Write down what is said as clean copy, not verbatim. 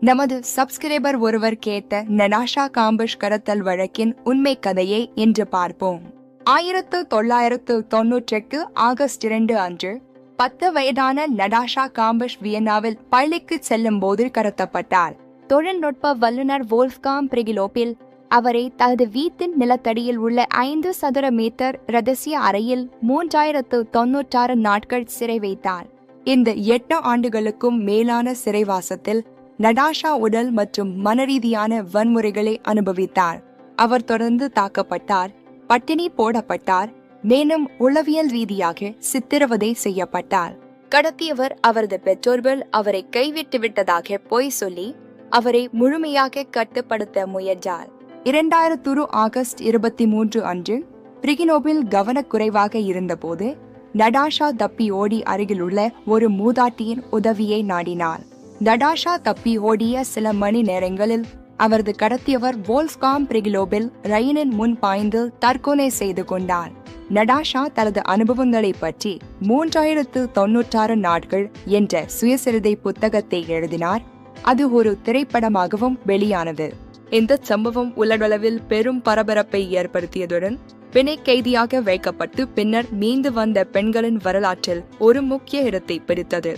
நமது சப்ஸ்கிரைபர் ஒருவர் கேட்ட நடாஷா காம்பஸ் கடத்தல் வழக்கின் உண்மை கதையை இன்று பார்ப்போம். 1998 ஆகஸ்ட் 2 அன்று 10 வயதான நடாஷா காம்பஸ் வியன்னாவில் பள்ளிக்கு செல்லும் போது கடத்தப்பட்டார். தொழில்நுட்ப வல்லுநர் வோல்ஃப்காங் பிரிகிலோப்பில் அவரை தனது வீட்டின் நிலத்தடியில் உள்ள 5 சதுர மீட்டர் ரகசிய அறையில் 3096 நாட்கள் சிறை வைத்தார். இந்த 8 ஆண்டுகளுக்கும் மேலான சிறைவாசத்தில் நடாஷா உடல் மற்றும் மனரீதியான வன்முறைகளை அனுபவித்தார். அவர் தொடர்ந்து தாக்கப்பட்டார், பட்டினி போடப்பட்டார், மேலும் உளவியல் ரீதியாக சித்திரவதை செய்யப்பட்டார். கடத்தியவர் அவரது பெற்றோர்கள் அவரை கைவிட்டு விட்டதாக பொய் சொல்லி அவரை முழுமையாக கட்டுப்படுத்த முயன்றார். 2000 ஆகஸ்ட் 23 அன்று பிரிகினோவில் கவனக்குறைவாக இருந்தபோது நடாஷா தப்பி ஓடி அருகிலுள்ள ஒரு மூதாட்டியின் உதவியை நாடினார். நடாஷா தப்பி ஓடிய சில மணி நேரங்களில் அவரது கடத்தியவர் வோல்ஃப்காங் பிரிகிலோப்பில் ரயிலின் முன் பாய்ந்து தற்கொலை செய்து கொண்டார். நடாஷா தனது அனுபவங்களை பற்றி 3096 நாட்கள் என்ற சுயசரிதை புத்தகத்தை எழுதினார். அது ஒரு திரைப்படமாகவும் வெளியானது. இந்த சம்பவம் உலகளவில் பெரும் பரபரப்பை ஏற்படுத்தியதுடன் பிணை கைதியாக வைக்கப்பட்டு பின்னர் மீண்டு வந்த பெண்களின் வரலாற்றில் ஒரு முக்கிய இடத்தை பிடித்தது.